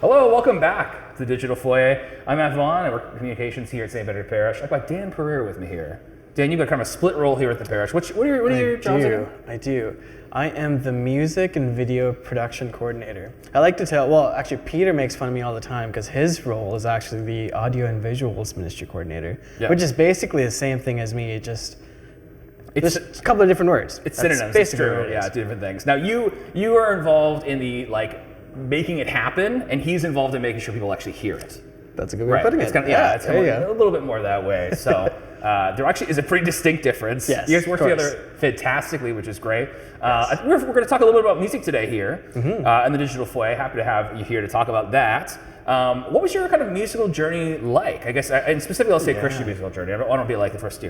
Hello, welcome back to Digital Foyer. I'm Vaughan. I work in communications here at St. Benedict Parish. I've got Dan Perera with me here. Dan, you've got kind of a split role here at the parish. What are your jobs again? I do. I am the music and video production coordinator. I like to actually Peter makes fun of me all the time because his role is actually the audio and visuals ministry coordinator, which is basically the same thing as me, it's a couple of different words. It's synonyms. It's true. Yeah, two different things. Now you are involved in the making it happen, and he's involved in making sure people actually hear it. That's a good way of putting it. It's kind of a little bit more that way. So there actually is a pretty distinct difference. Yes, you guys work together fantastically, which is great. Yes. We're going to talk a little bit about music today here in the Digital Foyer. Happy to have you here to talk about that. What was your kind of musical journey like? I guess, and specifically, I'll say Christian musical journey. I don't be like the first,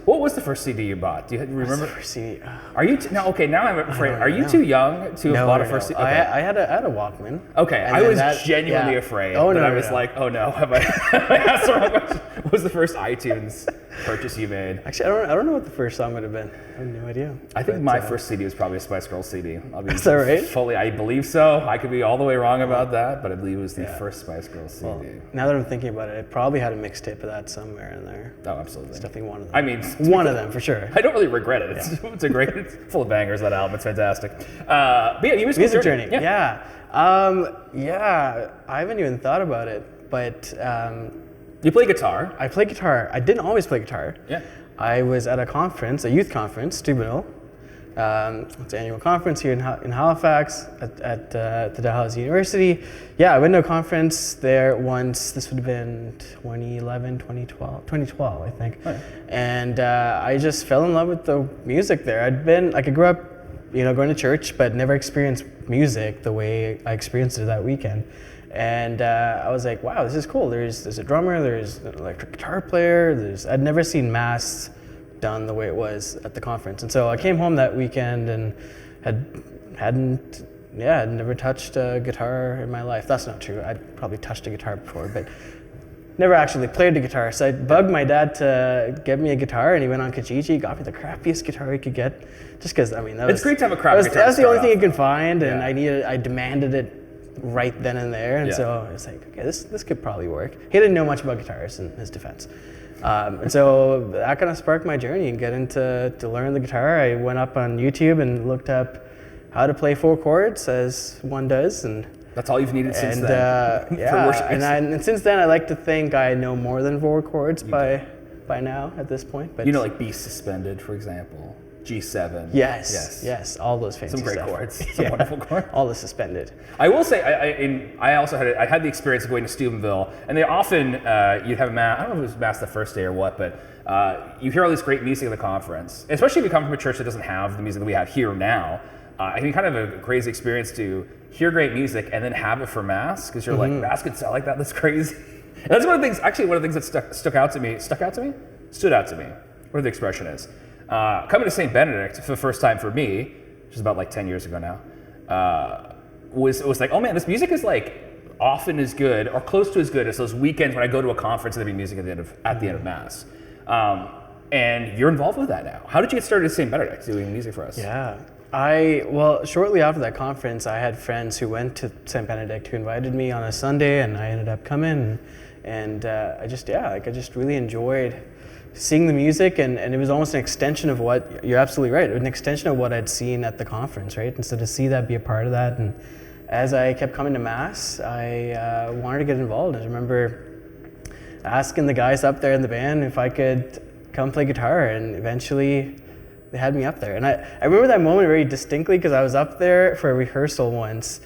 what was the first CD you bought? Do you remember? First CD? Are you now I'm afraid. Are you too young to have bought a first CD? Okay. I had a Walkman. Okay, I was genuinely afraid. Oh no! I was like, oh no, have I asked the wrong question? What was the first iTunes purchase you made? Actually, I don't know what the first song would have been. I have no idea. I think my first CD was probably a Spice Girls CD. Is that right? I believe so. I could be all the way wrong about that, but I believe it was the first Spice Girls CD. Well, now that I'm thinking about it, I probably had a mixtape of that somewhere in there. Oh, absolutely. It's definitely one of them. I mean, one of them for sure. I don't really regret it. It's a great, it's full of bangers, that album. It's fantastic. But yeah, music journey. Yeah. I haven't even thought about it, but you play guitar. I play guitar. I didn't always play guitar. Yeah. I was at a youth conference, Steubenville. It's an annual conference here in Halifax at the Dalhousie University. Yeah, I went to a conference there once. This would have been 2012, I think. Right. And I just fell in love with the music there. I grew up, going to church, but never experienced music the way I experienced it that weekend. And I was like, wow, this is cool. There's a drummer, there's an electric guitar player, I'd never seen mass done the way it was at the conference. And so I came home that weekend and had never touched a guitar in my life. That's not true. I'd probably touched a guitar before, but never actually played the guitar. So I bugged my dad to get me a guitar, and he went on Kijiji, got me the crappiest guitar he could get, just because, it's great to have a crappy guitar. That's the only thing you can find, and I demanded it right then and there, and so I was like, okay, this could probably work. He didn't know much about guitars, in his defense. And so that kind of sparked my journey and get into learn the guitar. I went up on YouTube and looked up how to play 4 chords, as one does, and that's all you've needed since then. For worship. And since then, I like to think I know more than 4 chords by now at this point. But like B suspended, for example, G7. Yes, all those fancy some great stuff. chords, some wonderful chords. All the suspended. I will say, I also had the experience of going to Steubenville, and they often you'd have a mass. I don't know if it was mass the first day or what, but you hear all this great music at the conference, especially if you come from a church that doesn't have the music that we have here now. It can be kind of a crazy experience to hear great music and then have it for mass, because you're like, mass could sound like that. That's crazy. And that's one of the things that stood out to me. Whatever the expression is. Coming to St. Benedict for the first time for me, which is about 10 years ago now, was like, oh man, this music is often as good or close to as good as those weekends when I go to a conference and there'd be music at the end of Mass. And you're involved with that now. How did you get started at St. Benedict doing music for us? Yeah. Shortly after that conference, I had friends who went to St. Benedict who invited me on a Sunday, and I ended up coming, and I just really enjoyed seeing the music, and it was almost an extension of what, you're absolutely right, it was an extension of what I'd seen at the conference, right? And so to see that, be a part of that, and as I kept coming to Mass, I wanted to get involved. I remember asking the guys up there in the band if I could come play guitar, and eventually they had me up there. And I remember that moment very distinctly, because I was up there for a rehearsal once,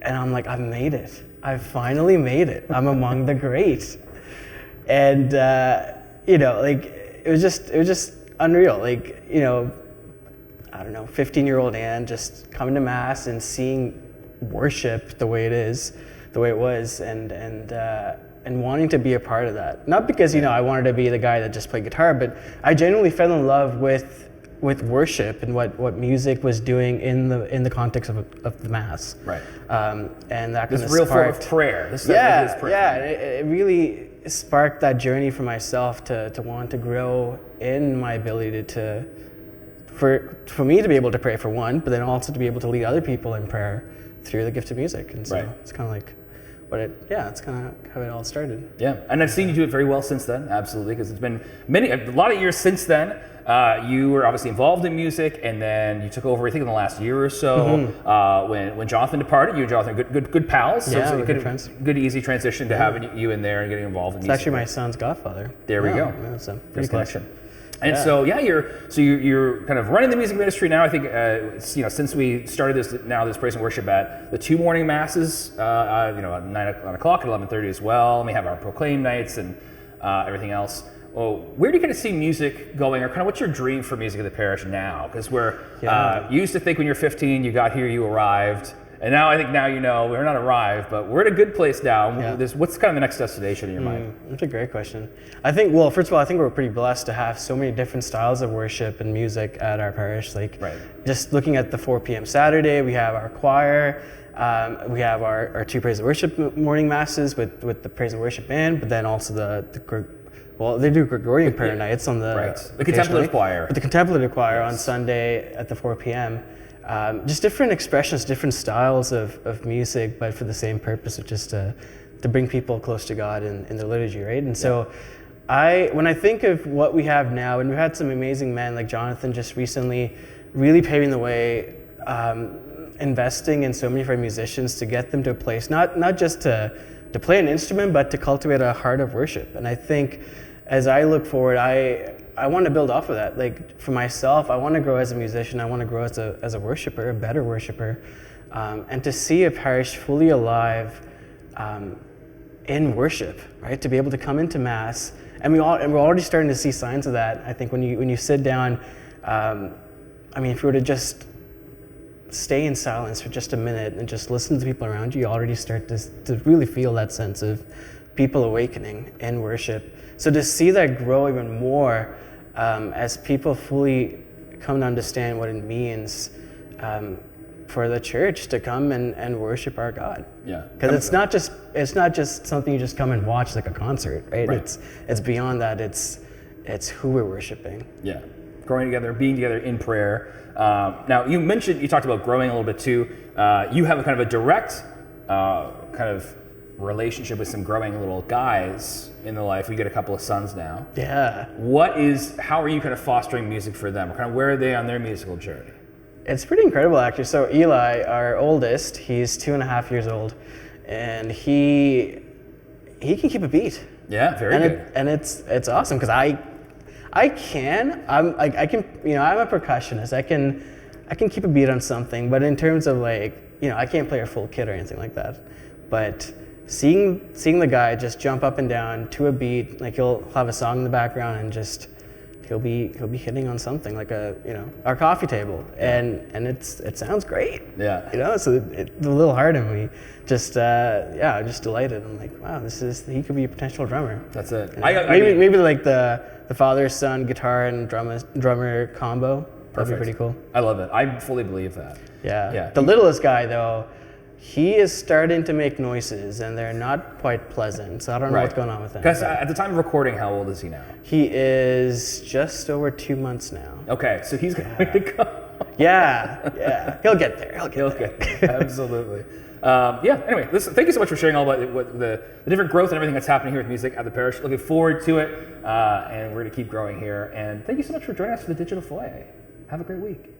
and I'm like, I've made it. I've finally made it. I'm among the great. And it was just unreal. I don't know, 15-year-old Ann just coming to Mass and seeing worship the way it was, and wanting to be a part of that. Not because I wanted to be the guy that just played guitar, but I genuinely fell in love with worship and what music was doing in the context of the Mass. Right. And that this real form of prayer. This prayer. Yeah. It really sparked that journey for myself to want to grow in my ability for me to be able to pray for one, but then also to be able to lead other people in prayer through the gift of music. And so It's kind of like It's kind of how it all started. Yeah, and I've seen you do it very well since then, absolutely, because it's been a lot of years since then. You were obviously involved in music, and then you took over, I think, in the last year or so. When Jonathan departed, you and Jonathan good pals. So Yeah, it's good friends. Good easy transition to having you in there and getting involved in It's music. actually my son's godfather. There we go. Yeah, so There's pretty connection. close. And you're kind of running the music ministry now. I think since we started this praise and worship at the 2 morning masses, at 9 o'clock at 11:30 as well. And we have our proclaim nights and everything else. Well, where do you kind of see music going, or kind of what's your dream for music in the parish now? Because you used to think when you're 15, you got here, you arrived. And now I think we're not arrived, but we're at a good place now. Yeah. What's kind of the next destination in your mind? That's a great question. I think, well, first of all, I think we're pretty blessed to have so many different styles of worship and music at our parish. Just looking at the 4 p.m. Saturday, we have our choir, we have our 2 praise and worship morning masses with the praise and worship band, but then also they do Gregorian prayer nights on the contemplative choir. With the contemplative choir on Sunday at the 4 p.m. Just different expressions, different styles of music, but for the same purpose of just to bring people close to God in the liturgy, right? And so when I think of what we have now, and we've had some amazing men like Jonathan just recently really paving the way, investing in so many of our musicians to get them to a place, not just to play an instrument, but to cultivate a heart of worship. And I think as I look forward, I want to build off of that. Like for myself, I want to grow as a musician. I want to grow as a worshiper, a better worshiper, and to see a parish fully alive in worship, right? To be able to come into Mass, and we're already starting to see signs of that. I think when you sit down, if you were to just stay in silence for just a minute and just listen to the people around you, you already start to really feel that sense of people awakening in worship. So to see that grow even more as people fully come to understand what it means for the church to come and worship our God. Yeah. Because it's not just something you just come and watch like a concert, right? It's beyond that. It's who we're worshiping. Yeah. Growing together, being together in prayer. Now you talked about growing a little bit too. You have a kind of a direct kind of relationship with some growing little guys in the life. We get a couple of sons now. Yeah. How are you kind of fostering music for them? Or kind of where are they on their musical journey? It's pretty incredible actually. So Eli, our oldest, he's 2.5 years old, and he can keep a beat. Yeah, very good. And it's awesome because I'm a percussionist. I can keep a beat on something, but in terms of I can't play a full kit or anything like that. But seeing the guy just jump up and down to a beat, like he'll have a song in the background and just he'll be hitting on something like our coffee table, and it sounds great. Yeah. So the little heart in me just delighted. I'm like, wow, he could be a potential drummer. That's it. Maybe like the father son guitar and drummer combo. That'd be pretty cool. I love it. I fully believe that. Yeah. The littlest guy though, he is starting to make noises, and they're not quite pleasant. So I don't know what's going on with him. Because at the time of recording, how old is he now? He is just over 2 months now. Okay, so he's going to go. Yeah. He'll get there. Absolutely. Anyway, listen, thank you so much for sharing all about what the different growth and everything that's happening here with music at the parish. Looking forward to it, and we're going to keep growing here. And thank you so much for joining us for the Digital Foyer. Have a great week.